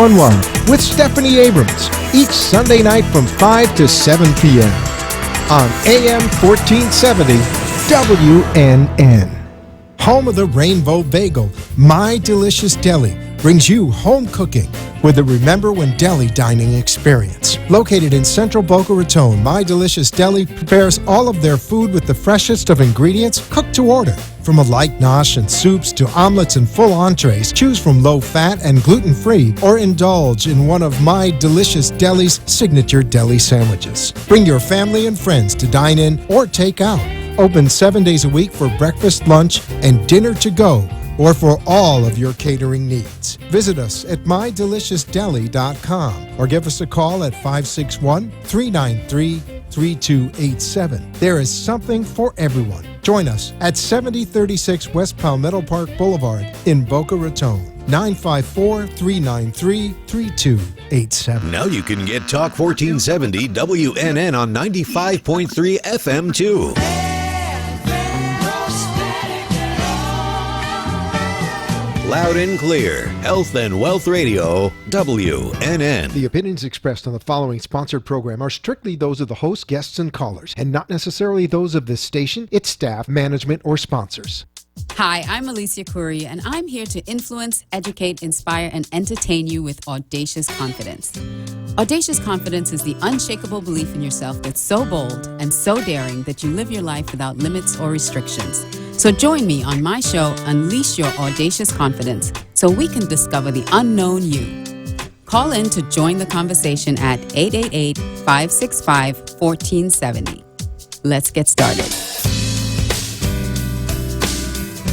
911 with Stephanie Abrams each Sunday night from 5 to 7 p.m. on AM 1470 WNN. Home of the Rainbow Bagel, My Delicious Deli brings you home cooking with the Remember When Deli dining experience. Located in central Boca Raton, My Delicious Deli prepares all of their food with the freshest of ingredients cooked to order. From a light nosh and soups to omelets and full entrees, choose from low-fat and gluten-free or indulge in one of My Delicious Deli's signature deli sandwiches. Bring your family and friends to dine in or take out. Open 7 days a week for breakfast, lunch, and dinner to go, or for all of your catering needs. Visit us at mydeliciousdeli.com or give us a call at 561-393-3287. There is something for everyone. Join us at 7036 West Palmetto Park Boulevard in Boca Raton. 954-393-3287. Now you can get Talk 1470 WNN on 95.3 FM too. Loud and clear. Health and Wealth Radio, WNN. The opinions expressed on the following sponsored program are strictly those of the host, guests, and callers, and not necessarily those of this station, its staff, management, or sponsors. Hi, I'm Alicia Curry, and I'm here to influence, educate, inspire, and entertain you with Audacious Confidence. Audacious Confidence is the unshakable belief in yourself that's so bold and so daring that you live your life without limits or restrictions. So join me on my show, Unleash Your Audacious Confidence, so we can discover the unknown you. Call in to join the conversation at 888-565-1470. Let's get started.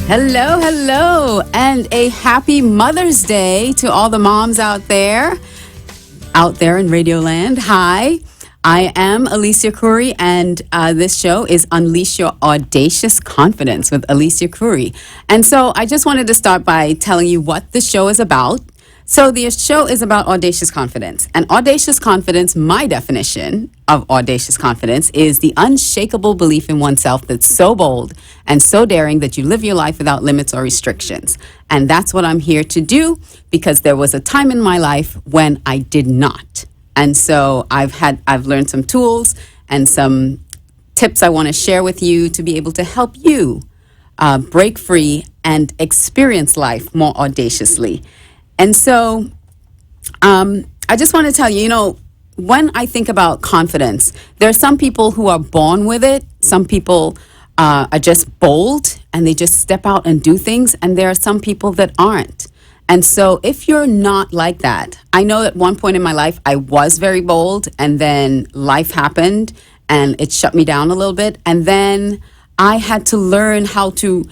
Hello, and a happy Mother's Day to all the moms out there in Radioland. Hi. I am Alicia Curry, and this show is Unleash Your Audacious Confidence with Alicia Curry. And so I just wanted to start by telling you what the show is about. So the show is about audacious confidence. And audacious confidence, my definition of audacious confidence, is the unshakable belief in oneself that's so bold and so daring that you live your life without limits or restrictions. And that's what I'm here to do, because there was a time in my life when I did not. And so I've learned some tools and some tips I want to share with you to be able to help you break free and experience life more audaciously. And so I just want to tell you, when I think about confidence, there are some people who are born with it. Some people are just bold and they just step out and do things. And there are some people that aren't. And so if you're not like that, I know at one point in my life, I was very bold, and then life happened and it shut me down a little bit. And then I had to learn how to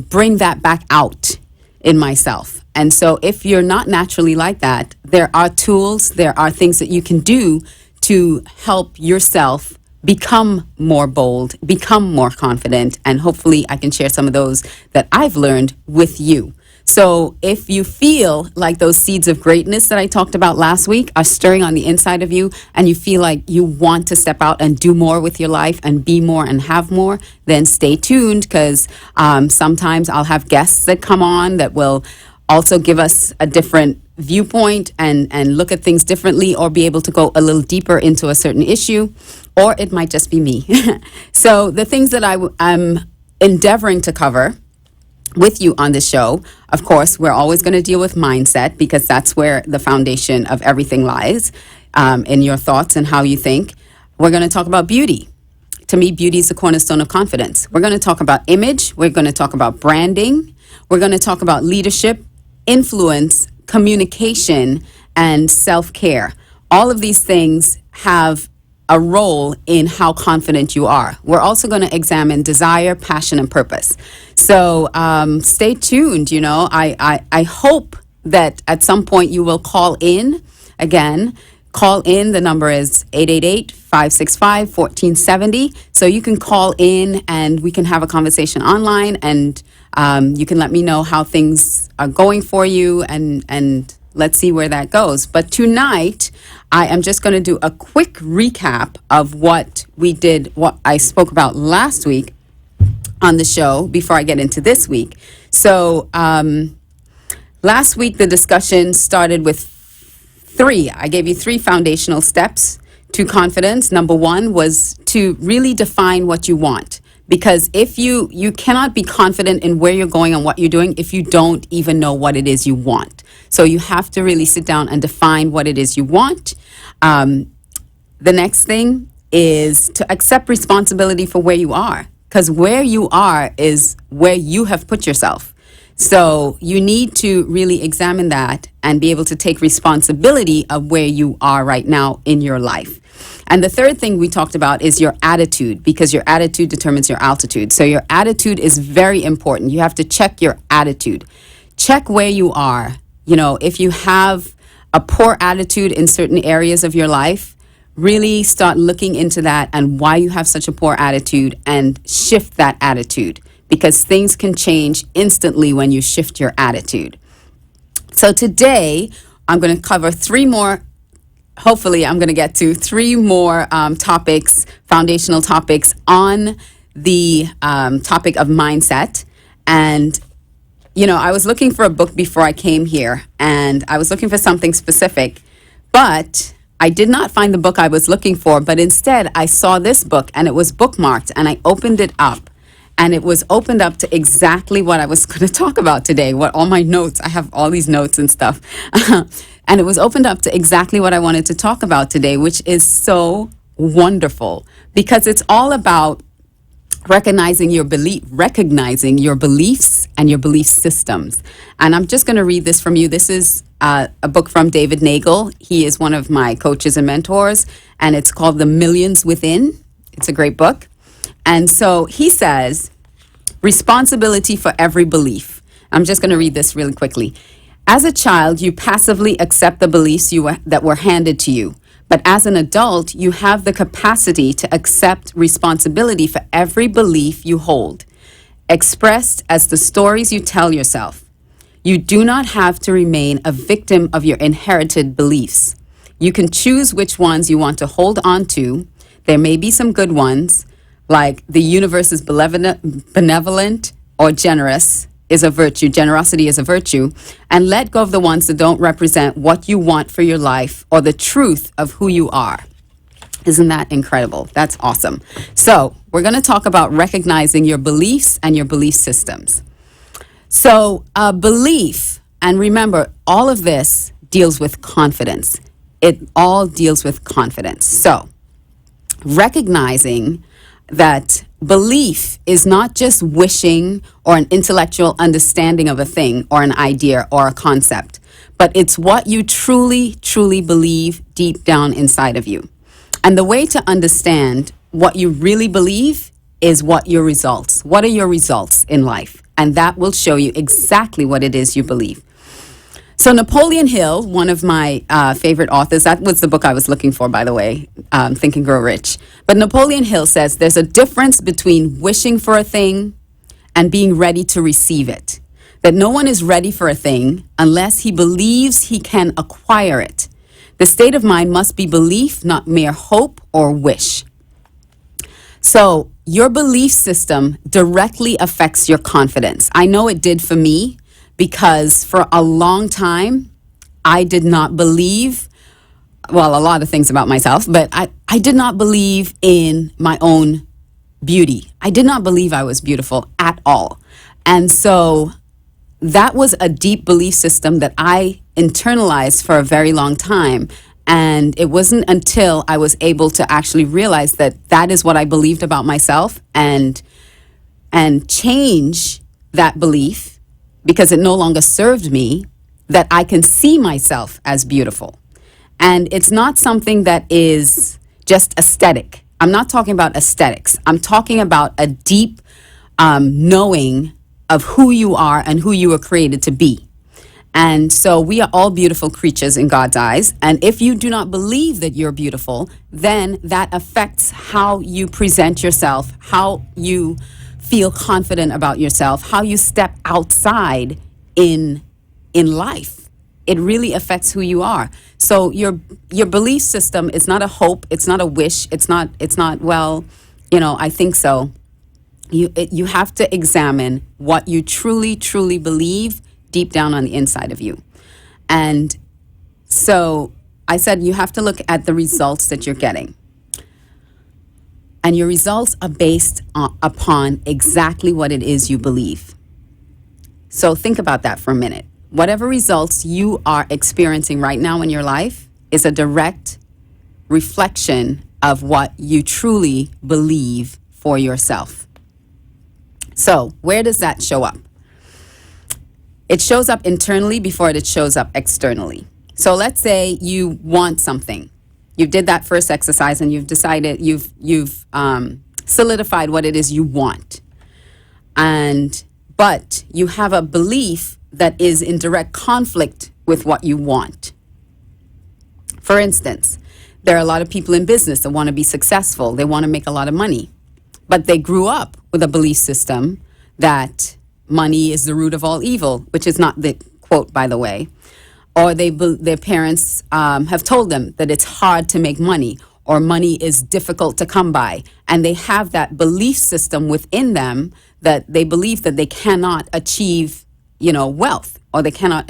bring that back out in myself. And so if you're not naturally like that, there are tools, there are things that you can do to help yourself become more bold, become more confident, and hopefully I can share some of those that I've learned with you. So if you feel like those seeds of greatness that I talked about last week are stirring on the inside of you, and you feel like you want to step out and do more with your life and be more and have more, then stay tuned, because sometimes I'll have guests that come on that will also give us a different viewpoint and look at things differently, or be able to go a little deeper into a certain issue, or it might just be me. So the things that I'm endeavoring to cover with you on this show, of course, we're always going to deal with mindset, because that's where the foundation of everything lies, in your thoughts and how you think. We're going to talk about beauty. To me, beauty is the cornerstone of confidence. We're going to talk about image. We're going to talk about branding. We're going to talk about leadership, influence, communication, and self-care. All of these things have a role in how confident you are. We're also going to examine desire, passion, and purpose. So stay tuned. I hope that at some point you will call in. Again, call in. The number is 888-565-1470. So you can call in and we can have a conversation online, and you can let me know how things are going for you, and let's see where that goes. But tonight, I am just going to do a quick recap of what we did, what I spoke about last week on the show before I get into this week. So last week, the discussion started with I gave you three foundational steps to confidence. Number one was to really define what you want. Because if you cannot be confident in where you're going and what you're doing if you don't even know what it is you want. So you have to really sit down and define what it is you want. The next thing is to accept responsibility for where you are, because where you are is where you have put yourself. So you need to really examine that and be able to take responsibility of where you are right now in your life. And the third thing we talked about is your attitude, because your attitude determines your altitude. So your attitude is very important. You have to check your attitude. Check where you are. You know, if you have a poor attitude in certain areas of your life, really start looking into that and why you have such a poor attitude and shift that attitude, because things can change instantly when you shift your attitude. So today, I'm going to cover hopefully I'm going to get to three more topics, foundational topics on the topic of mindset. And, you know, I was looking for a book before I came here, and I was looking for something specific, but I did not find the book I was looking for, but instead I saw this book and it was bookmarked, and I opened it up. And it was opened up to exactly what I was going to talk about today, what all my notes, I have all these notes and stuff. And it was opened up to exactly what I wanted to talk about today, which is so wonderful, because it's all about recognizing your beliefs and your belief systems. And I'm just going to read this from you. This is a book from David Nagel. He is one of my coaches and mentors, and it's called The Millions Within. It's a great book. And so he says, responsibility for every belief. I'm just going to read this really quickly. As a child, you passively accept the beliefs that were handed to you. But as an adult, you have the capacity to accept responsibility for every belief you hold, expressed as the stories you tell yourself. You do not have to remain a victim of your inherited beliefs. You can choose which ones you want to hold on to. There may be some good ones, like the universe is benevolent or generous is a virtue, generosity is a virtue, and let go of the ones that don't represent what you want for your life or the truth of who you are. Isn't that incredible? That's awesome. So we're going to talk about recognizing your beliefs and your belief systems. So belief, and remember, all of this deals with confidence. It all deals with confidence. So recognizing that belief is not just wishing or an intellectual understanding of a thing or an idea or a concept, but it's what you truly, truly believe deep down inside of you. And the way to understand what you really believe is what are your results in life? And that will show you exactly what it is you believe. So Napoleon Hill, one of my favorite authors, that was the book I was looking for, by the way, Think and Grow Rich. But Napoleon Hill says there's a difference between wishing for a thing and being ready to receive it. That no one is ready for a thing unless he believes he can acquire it. The state of mind must be belief, not mere hope or wish. So your belief system directly affects your confidence. I know it did for me, because for a long time, I did not believe, well, a lot of things about myself, but I did not believe in my own beauty. I did not believe I was beautiful at all. And so that was a deep belief system that I internalized for a very long time. And it wasn't until I was able to actually realize that that is what I believed about myself and change that belief, because it no longer served me, that I can see myself as beautiful. And it's not something that is just aesthetic. I'm not talking about aesthetics. I'm talking about a deep knowing of who you are and who you were created to be. And so we are all beautiful creatures in God's eyes. And if you do not believe that you're beautiful, then that affects how you present yourself, how you feel confident about yourself, how you step outside in life. It really affects who you are. So your belief system is not a hope, it's not a wish, it's not well, I think so. You have to examine what you truly, truly believe deep down on the inside of you. And so I said you have to look at the results that you're getting. And your results are based upon exactly what it is you believe. So think about that for a minute. Whatever results you are experiencing right now in your life is a direct reflection of what you truly believe for yourself. So where does that show up? It shows up internally before it shows up externally. So let's say you want something. You did that first exercise and you've decided, you've solidified what it is you want. But you have a belief that is in direct conflict with what you want. For instance, there are a lot of people in business that want to be successful. They want to make a lot of money. But they grew up with a belief system that money is the root of all evil, which is not the quote, by the way. Or their parents have told them that it's hard to make money, or money is difficult to come by. And they have that belief system within them that they believe that they cannot achieve, wealth, or they cannot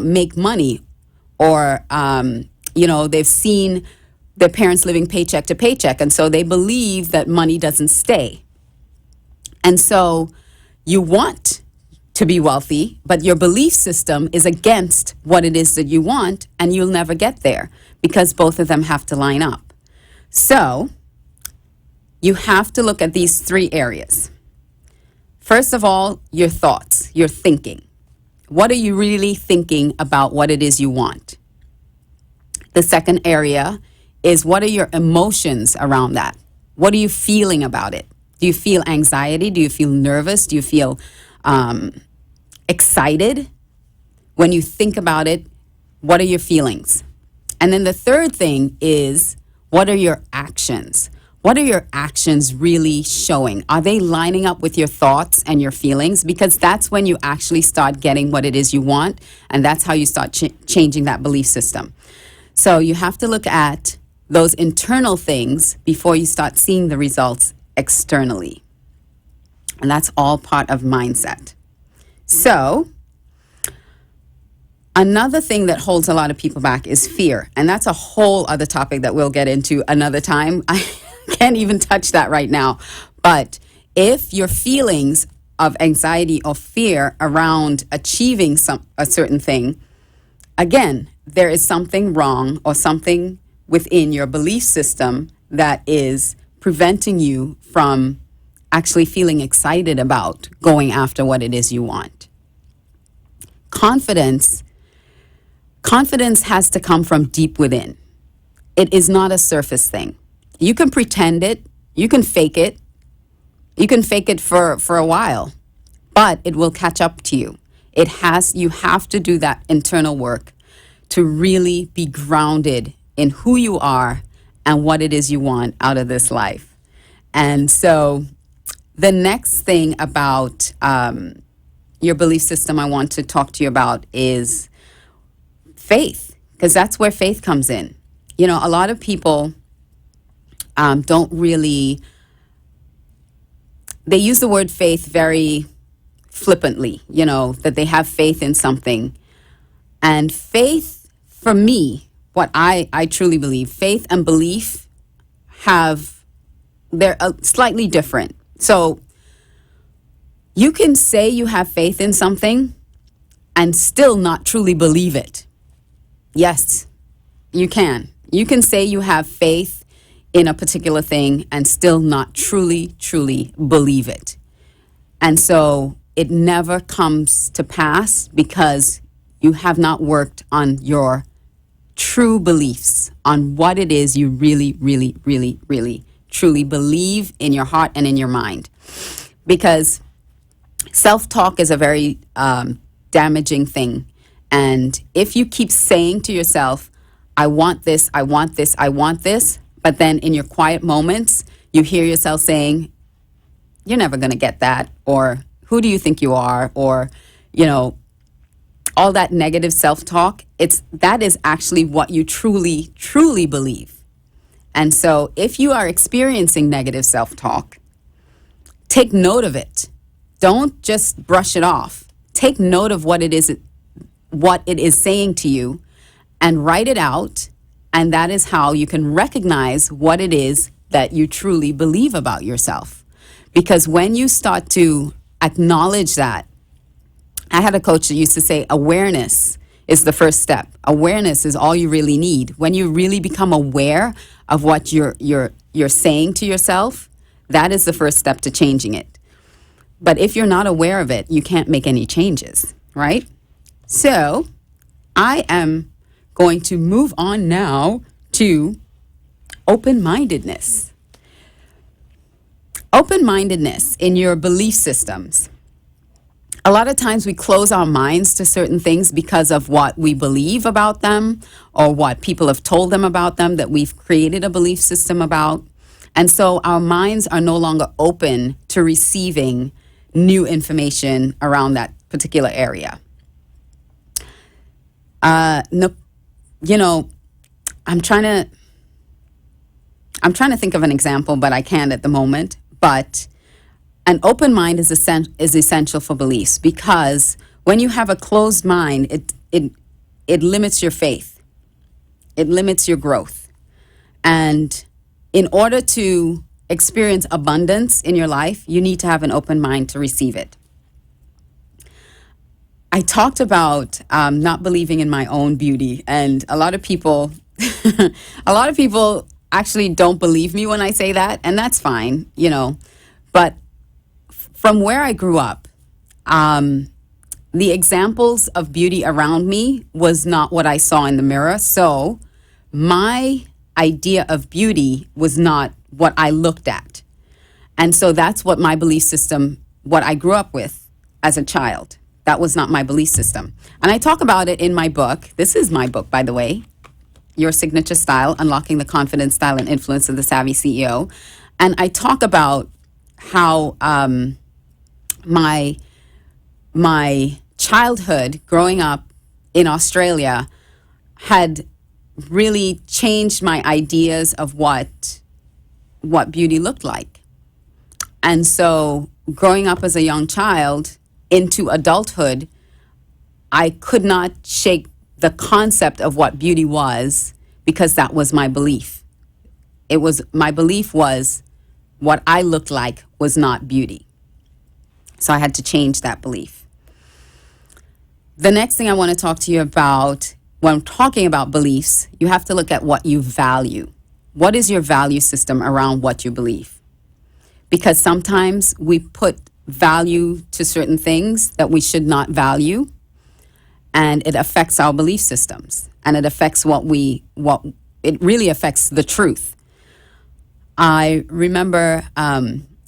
make money, or, they've seen their parents living paycheck to paycheck. And so they believe that money doesn't stay. And so you want to be wealthy, but your belief system is against what it is that you want, and you'll never get there because both of them have to line up. So you have to look at these three areas. First of all, your thoughts, your thinking. What are you really thinking about what it is you want? The second area is, what are your emotions around that? What are you feeling about it? Do you feel anxiety? Do you feel nervous? Do you feel excited? When you think about it, what are your feelings? And then the third thing is, what are your actions? What are your actions really showing? Are they lining up with your thoughts and your feelings? Because that's when you actually start getting what it is you want, and that's how you start changing that belief system. So you have to look at those internal things before you start seeing the results externally. And that's all part of mindset. So another thing that holds a lot of people back is fear. And that's a whole other topic that we'll get into another time. I can't even touch that right now. But if your feelings of anxiety or fear around achieving a certain thing, again, there is something wrong or something within your belief system that is preventing you from actually feeling excited about going after what it is you want. Confidence has to come from deep within. It is not a surface thing. You can pretend it, you can fake it. You can fake it for a while, but it will catch up to you. You have to do that internal work to really be grounded in who you are and what it is you want out of this life. And so the next thing about your belief system I want to talk to you about is faith, because that's where faith comes in. A lot of people don't really, they use the word faith very flippantly, that they have faith in something. And faith, for me, what I truly believe, faith and belief they're slightly different. So you can say you have faith in something and still not truly believe it. Yes, you can. You can say you have faith in a particular thing and still not truly believe it. And so it never comes to pass because you have not worked on your true beliefs, on what it is you really truly believe in your heart and in your mind. Because self-talk is a very damaging thing. And if you keep saying to yourself, I want this, I want this, I want this, but then in your quiet moments, you hear yourself saying, you're never going to get that, or who do you think you are, or, all that negative self-talk, that is actually what you truly believe. And so if you are experiencing negative self-talk, take note of it. Don't just brush it off. Take note of what it is saying to you, and write it out. And that is how you can recognize what it is that you truly believe about yourself. Because when you start to acknowledge that, I had a coach that used to say awareness is the first step. Awareness is all you really need. When you really become aware of what you're saying to yourself, that is the first step to changing it. But if you're not aware of it, you can't make any changes, right? So I am going to move on now to open-mindedness. Open-mindedness in your belief systems. A lot of times we close our minds to certain things because of what we believe about them or what people have told them about them that we've created a belief system about. And so our minds are no longer open to receiving new information around that particular area. No, you know, I'm trying to think of an example, but I can't at the moment. But an open mind is essential for beliefs, because when you have a closed mind, it limits your faith. It limits your growth. And in order to experience abundance in your life, you need to have an open mind to receive it. I talked about not believing in my own beauty, and a lot of people, actually don't believe me when I say that, and that's fine, you know. But from where I grew up, the examples of beauty around me was not what I saw in the mirror. So my idea of beauty was not what I looked at. And so that's what my belief system, what I grew up with as a child. That was not my belief system. And I talk about it in my book. This is my book, by the way, Your Signature Style, Unlocking the Confidence, Style, and Influence of the Savvy CEO. And I talk about how my childhood growing up in Australia had really changed my ideas of what beauty looked like. And so growing up as a young child into adulthood, I could not shake the concept of what beauty was, because that was my belief. My belief was what I looked like was not beauty. So I had to change that belief. The next thing I want to talk to you about, when I'm talking about beliefs, you have to look at what you value. What is your value system around what you believe? Because sometimes we put value to certain things that we should not value, and it affects our belief systems, and it affects it really affects the truth. I remember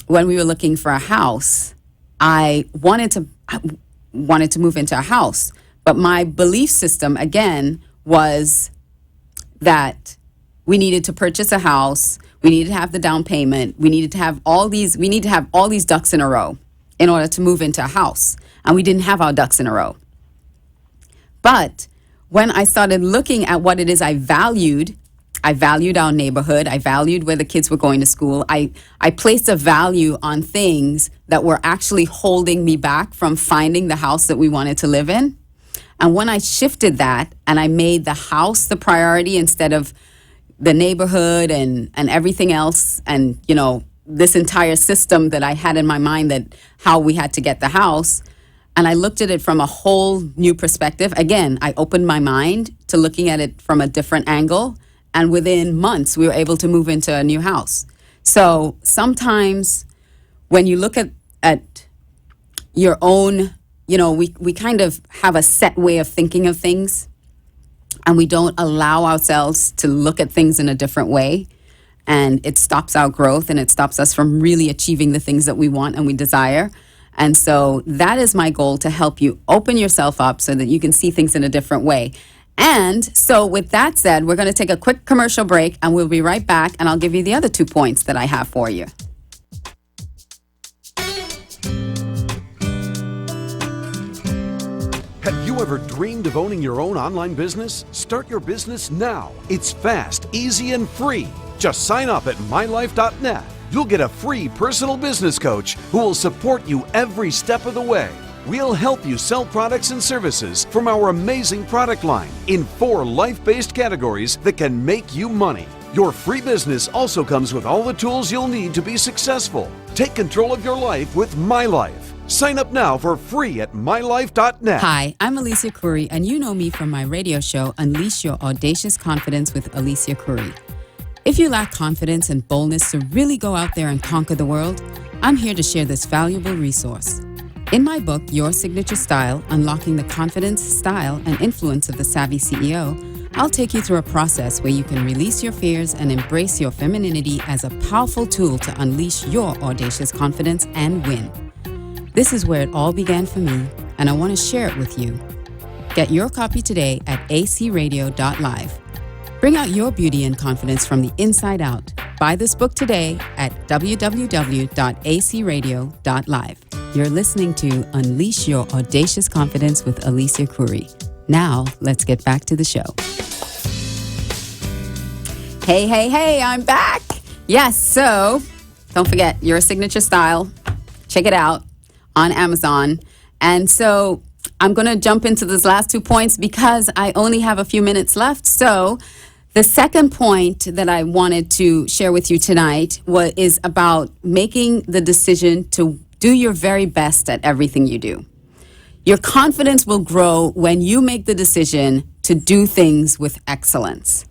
when we were looking for a house, I wanted to move into a house, but my belief system again was that we needed to purchase a house, we needed to have the down payment, we need to have all these ducks in a row in order to move into a house, and we didn't have our ducks in a row. But when I started looking at what it is I valued our neighborhood, I valued where the kids were going to school. I placed a value on things that were actually holding me back from finding the house that we wanted to live in. And when I shifted that and I made the house the priority instead of the neighborhood and everything else, and, you know, this entire system that I had in my mind, that how we had to get the house, and I looked at it from a whole new perspective. Again, I opened my mind to looking at it from a different angle, and within months, we were able to move into a new house. So sometimes when you look at your own, you know, we kind of have a set way of thinking of things, and we don't allow ourselves to look at things in a different way. And it stops our growth, and it stops us from really achieving the things that we want and we desire. And so that is my goal, to help you open yourself up so that you can see things in a different way. And so with that said, we're going to take a quick commercial break, and we'll be right back, and I'll give you the other 2 points that I have for you. Have you ever dreamed of owning your own online business? Start your business now. It's fast, easy, and free. Just sign up at mylife.net. You'll get a free personal business coach who will support you every step of the way. We'll help you sell products and services from our amazing product line in 4 life-based categories that can make you money. Your free business also comes with all the tools you'll need to be successful. Take control of your life with My Life. Sign up now for free at mylife.net. Hi, I'm Alicia Curry, and you know me from my radio show, Unleash Your Audacious Confidence with Alicia Curry. If you lack confidence and boldness to really go out there and conquer the world, I'm here to share this valuable resource. In my book, Your Signature Style, Unlocking the Confidence, Style, and Influence of the Savvy CEO, I'll take you through a process where you can release your fears and embrace your femininity as a powerful tool to unleash your audacious confidence and win. This is where it all began for me, and I want to share it with you. Get your copy today at acradio.live. Bring out your beauty and confidence from the inside out. Buy this book today at www.acradio.live. You're listening to Unleash Your Audacious Confidence with Alicia Curry. Now, let's get back to the show. Hey, I'm back. Yes, so don't forget Your Signature Style. Check it out on Amazon. And so I'm going to jump into those last 2 points because I only have a few minutes left. So the second point that I wanted to share with you tonight is about making the decision to do your very best at everything you do. Your confidence will grow when you make the decision to do things with excellence.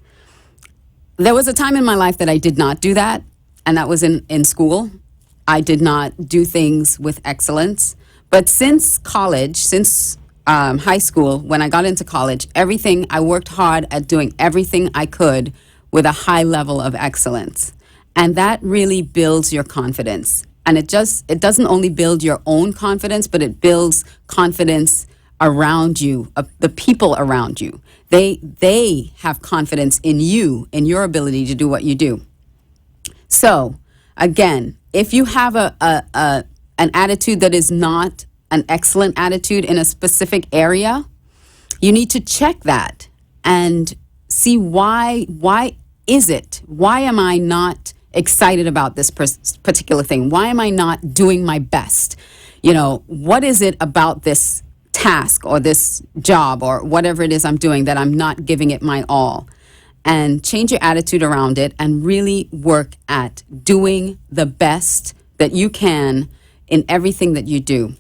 There was a time in my life that I did not do that, and that was in school. I did not do things with excellence. But since college, since high school, when I got into college, I worked hard at doing everything I could with a high level of excellence. And that really builds your confidence. And it doesn't only build your own confidence, but it builds confidence around you, the people around you. They have confidence in you, in your ability to do what you do. So, again, if you have an attitude that is not an excellent attitude in a specific area, you need to check that and see why is it? Why am I not excited about this particular thing? Why am I not doing my best? What is it about this task or this job or whatever it is I'm doing that I'm not giving it my all? And change your attitude around it and really work at doing the best that you can in everything that you do.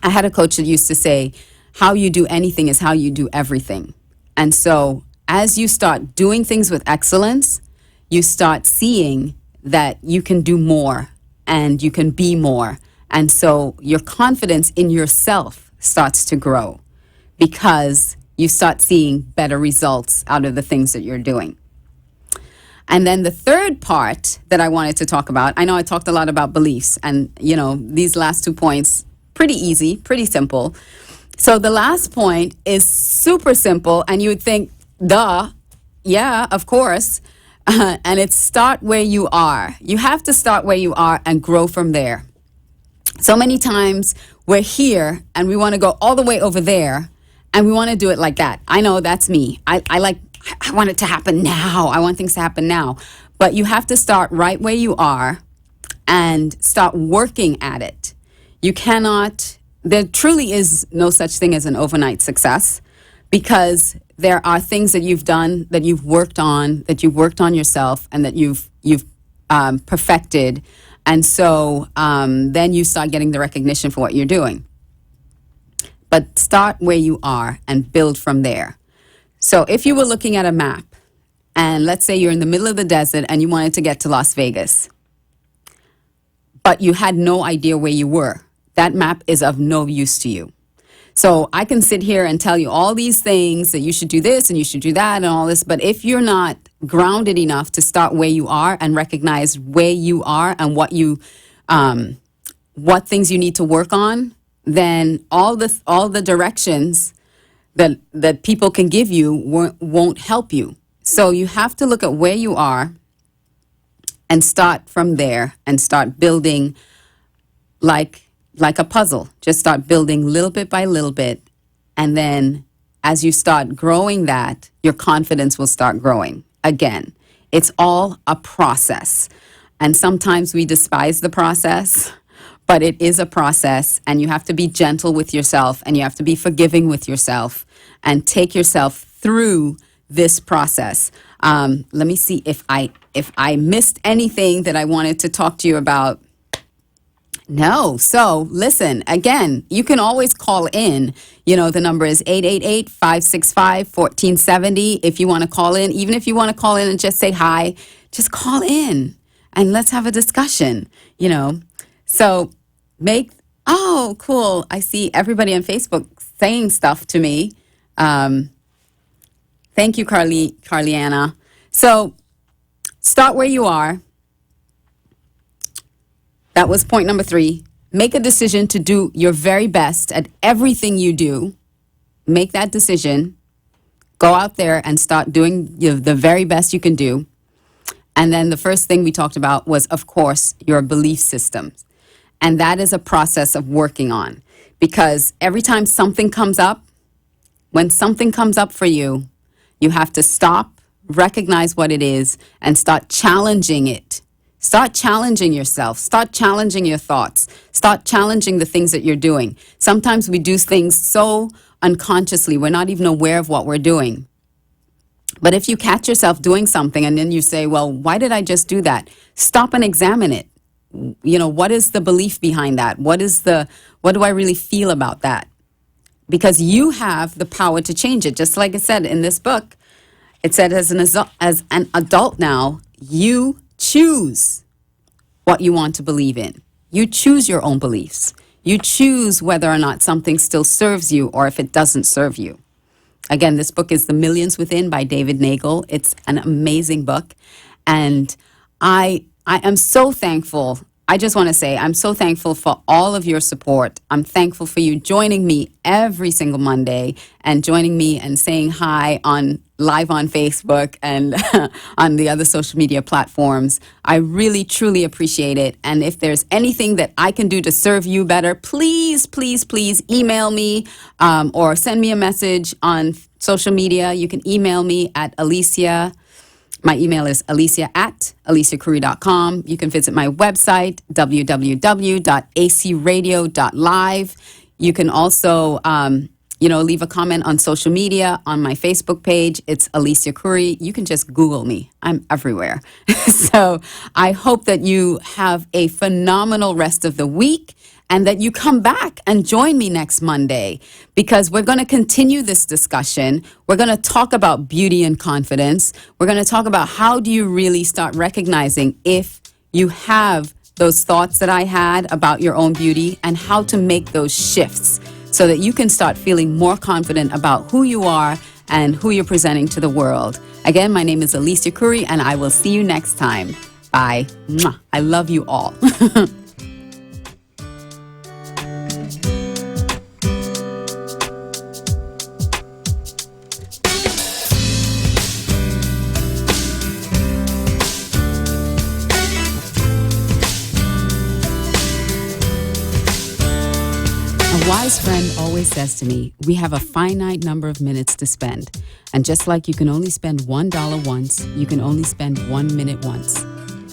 I had a coach that used to say, how you do anything is how you do everything. And so as you start doing things with excellence, you start seeing that you can do more and you can be more. And so your confidence in yourself starts to grow because you start seeing better results out of the things that you're doing. And then the third part that I wanted to talk about, I know I talked a lot about beliefs, and these last 2 points, pretty easy, pretty simple. So the last point is super simple, and you would think, duh, yeah, of course. And it's start where you are. You have to start where you are and grow from there. So many times we're here and we want to go all the way over there and we want to do it like that. I know that's me. I want it to happen now. I want things to happen now. But you have to start right where you are and start working at it. There truly is no such thing as an overnight success, because there are things that you've done, that you've worked on yourself, and that you've perfected. And so then you start getting the recognition for what you're doing. But start where you are and build from there. So if you were looking at a map, and let's say you're in the middle of the desert and you wanted to get to Las Vegas, but you had no idea where you were, that map is of no use to you. So I can sit here and tell you all these things, that you should do this and you should do that and all this, but if you're not grounded enough to start where you are and recognize where you are and what things you need to work on, then all the directions that people can give you won't help you. So you have to look at where you are and start from there and start building like a puzzle. Just start building little bit by little bit. And then as you start growing that, your confidence will start growing. Again, it's all a process. And sometimes we despise the process, but it is a process, and you have to be gentle with yourself, and you have to be forgiving with yourself, and take yourself through this process. Let me see if I missed anything that I wanted to talk to you about. No. So listen, again, you can always call in. You know, the number is 888-565-1470. If you want to call in, even if you want to call in and just say hi, just call in and let's have a discussion, you know. So oh, cool. I see everybody on Facebook saying stuff to me. Thank you, Carliana. So start where you are. That was point number 3. Make a decision to do your very best at everything you do. Make that decision. Go out there and start doing the very best you can do. And then the first thing we talked about was, of course, your belief systems. And that is a process of working on. Because every time something comes up, when something comes up for you, you have to stop, recognize what it is, and start challenging it. Start challenging yourself. Start challenging your thoughts. Start challenging the things that you're doing. Sometimes we do things so unconsciously, we're not even aware of what we're doing. But if you catch yourself doing something and then you say, well, why did I just do that? Stop and examine it. You know, what is the belief behind that? What do I really feel about that? Because you have the power to change it. Just like it said in this book, it said as an adult now, you choose what you want to believe in. You choose your own beliefs. You choose whether or not something still serves you or if it doesn't serve you. Again, this book is The Millions Within by David Nagel. It's an amazing book. And I am so thankful. I just want to say I'm so thankful for all of your support. I'm thankful for you joining me every single Monday and joining me and saying hi live on Facebook and on the other social media platforms. I really, truly appreciate it. And if there's anything that I can do to serve you better, please, please, please email me or send me a message on social media. You can email me at Alicia. My email is alicia@aliciacurry.com. You can visit my website, www.acradio.live. You can also, leave a comment on social media on my Facebook page. It's Alicia Curry. You can just Google me. I'm everywhere. So I hope that you have a phenomenal rest of the week and that you come back and join me next Monday because we're going to continue this discussion. We're going to talk about beauty and confidence. We're going to talk about how do you really start recognizing if you have those thoughts that I had about your own beauty and how to make those shifts so that you can start feeling more confident about who you are and who you're presenting to the world. Again, my name is Alicia Curry, and I will see you next time. Bye. Mwah. I love you all. A wise friend always says to me, we have a finite number of minutes to spend. And just like you can only spend $1 once, you can only spend 1 minute once.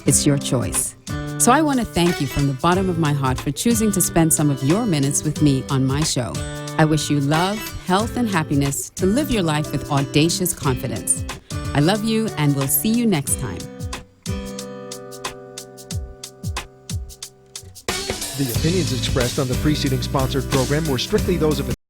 It's your choice. So I want to thank you from the bottom of my heart for choosing to spend some of your minutes with me on my show. I wish you love, health, and happiness to live your life with audacious confidence. I love you, and we'll see you next time. The opinions expressed on the preceding sponsored program were strictly those of